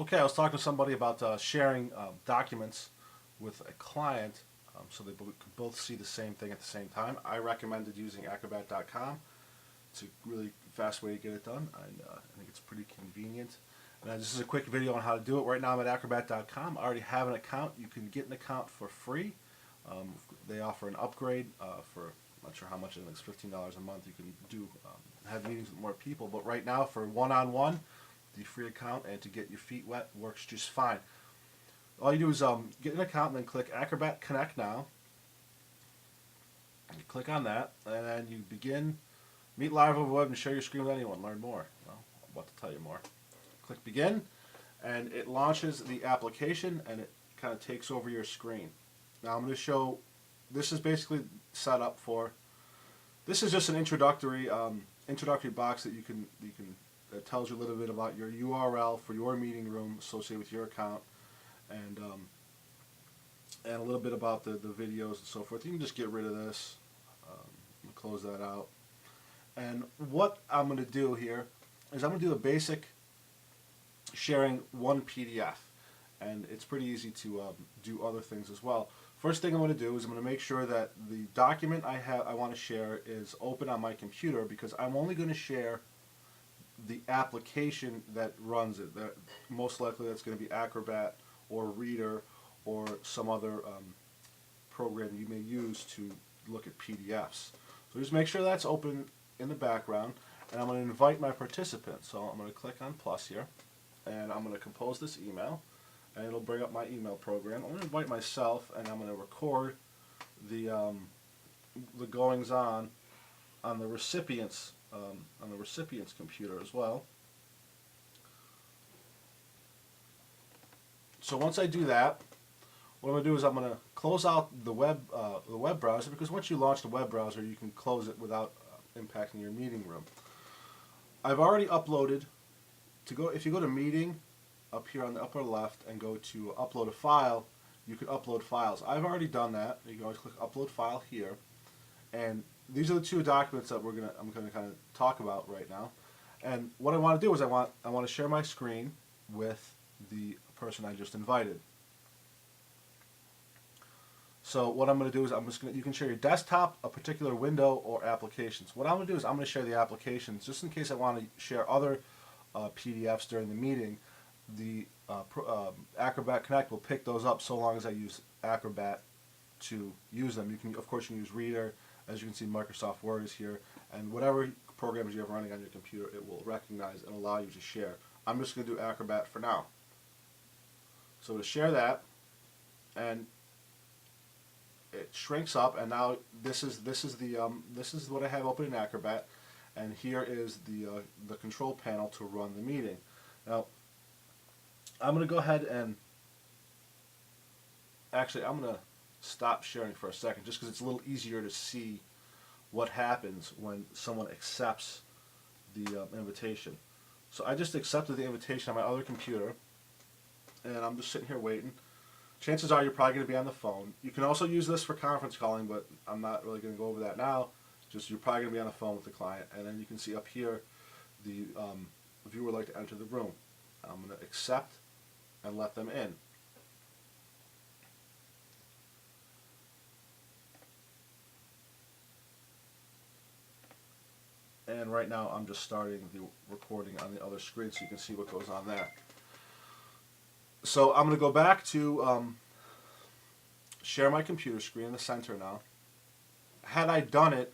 Okay, I was talking to somebody about sharing documents with a client so they could both see the same thing at the same time. I recommended using Acrobat.com. It's a really fast way to get it done. I think it's pretty convenient. And this is a quick video on how to do it. Right now I'm at Acrobat.com. I already have an account. You can get an account for free. They offer an upgrade for, I'm not sure how much it is, $15 a month. You can do have meetings with more people. But right now for one-on-one, the free account and to get your feet wet works just fine. All you do is get an account and then click Acrobat Connect now. And you click on that and then you begin meet live over web and share your screen with anyone. Learn more. Well, I'm about to tell you more. Click begin and it launches the application and it kind of takes over your screen. Now I'm going to show, this is basically set up for, this is just an introductory box that you can that tells you a little bit about your URL for your meeting room associated with your account, and a little bit about the videos and so forth. You can just get rid of this. Close that out. And what I'm going to do here is I'm going to do a basic sharing one PDF, and it's pretty easy to do other things as well. First thing I'm going to do is I'm going to make sure that the document I want to share is open on my computer, because I'm only going to share the application that runs it. That most likely that's going to be Acrobat or Reader or some other program you may use to look at PDFs. So just make sure that's open in the background, and I'm going to invite my participants. So I'm going to click on plus here, and I'm going to compose this email, and it'll bring up my email program. I'm going to invite myself, and I'm going to record the goings on the recipient's computer as well. So once I do that, what I'm going to do is I'm going to close out the web browser, because once you launch the web browser, you can close it without impacting your meeting room. I've already uploaded. If you go to Meeting up here on the upper left and go to Upload a File, you can upload files. I've already done that. You can always click Upload File here, and these are the two documents that I'm going to kind of talk about right now. And what I want to do is I want to share my screen with the person I just invited. So what I'm going to do is you can share your desktop, a particular window, or applications. What I'm going to do is I'm going to share the applications just in case I want to share other PDFs during the meeting. The Acrobat Connect will pick those up so long as I use Acrobat to use them. Of course, you can use Reader. As you can see, Microsoft Word is here, and whatever programs you have running on your computer, it will recognize and allow you to share. I'm just going to do Acrobat for now. So to share that, and it shrinks up, and now this is what I have open in Acrobat, and here is the control panel to run the meeting. Now I'm going to go ahead and actually I'm going to stop sharing for a second, just because it's a little easier to see what happens when someone accepts the invitation. So I just accepted the invitation on my other computer, and I'm just sitting here waiting. Chances are you're probably going to be on the phone. You can also use this for conference calling, but I'm not really going to go over that now. Just you're probably going to be on the phone with the client, and then you can see up here the viewer would like to enter the room. I'm going to accept and let them in. And right now I'm just starting the recording on the other screen so you can see what goes on there. So I'm going to go back to share my computer screen in the center now. Had I done it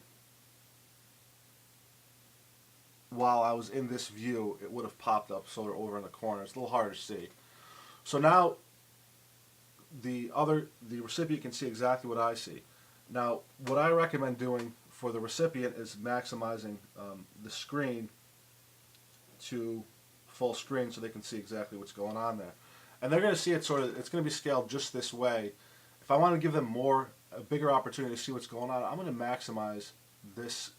while I was in this view, it would have popped up sort of over in the corner. It's a little hard to see. So now the recipient can see exactly what I see. Now what I recommend doing for the recipient is maximizing the screen to full screen so they can see exactly what's going on there. And they're going to see it it's going to be scaled just this way. If I want to give them a bigger opportunity to see what's going on, I'm going to maximize this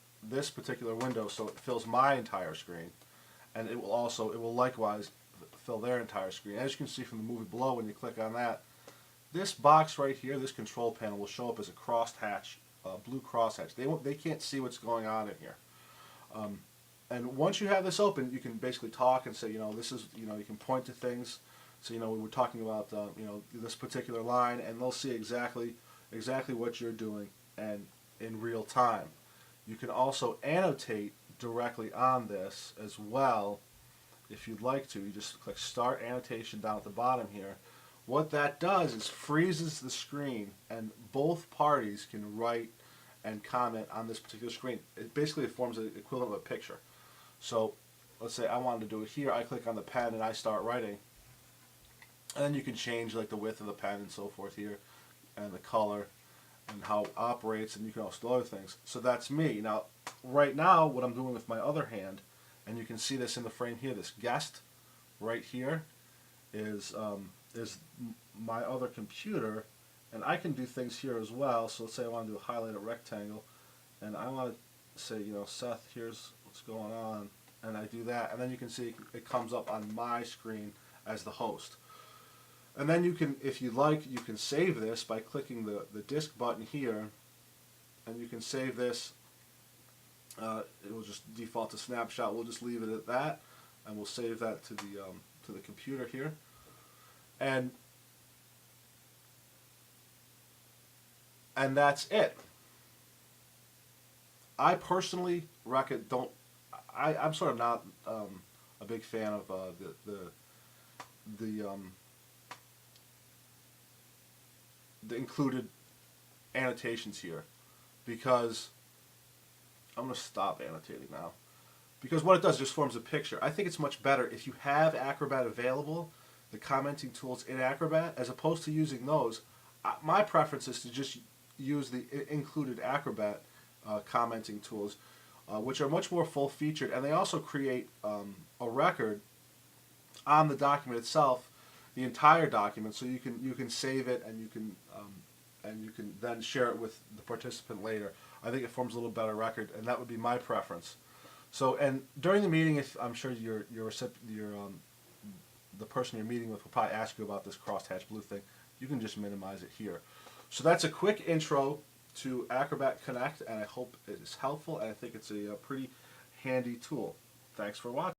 particular window so it fills my entire screen, and it will likewise fill their entire screen. As you can see from the movie below, when you click on that, this box right here, this control panel, will show up as a crosshatch, blue crosshatch. They can't see what's going on in here. And once you have this open, you can basically talk and say, this is, you can point to things. So we were talking about this particular line, and they'll see exactly what you're doing and in real time. You can also annotate directly on this as well if you'd like to. You just click Start Annotation down at the bottom here. What that does is freezes the screen, and both parties can write and comment on this particular screen. It basically forms the equivalent of a picture. So let's say I wanted to do it here. I click on the pen and I start writing. And then you can change like the width of the pen and so forth here, and the color, and how it operates, and you can also do other things. So that's me. Now, right now, what I'm doing with my other hand, and you can see this in the frame here, this guest right here is my other computer, and I can do things here as well. So let's say I want to do a highlight a rectangle, and I want to say, Seth, here's what's going on, and I do that, and then you can see it comes up on my screen as the host. And then you can, if you like, you can save this by clicking the disk button here, and you can save this. It will just default to snapshot. We'll just leave it at that, and we'll save that to the computer here. And that's it. I personally I'm sort of not a big fan of the included annotations here, because I'm going to stop annotating now, because what it does just forms a picture. I think it's much better if you have Acrobat available, the commenting tools in Acrobat, as opposed to using those. My preference is to just use the included Acrobat commenting tools, which are much more full-featured, and they also create a record on the document itself, the entire document, so you can save it, and you can then share it with the participant later. I think it forms a little better record, and that would be my preference. So, and during the meeting, if I'm sure the person you're meeting with will probably ask you about this crosshatch blue thing, you can just minimize it here. So that's a quick intro to Acrobat Connect, and I hope it is helpful, and I think it's a pretty handy tool. Thanks for watching.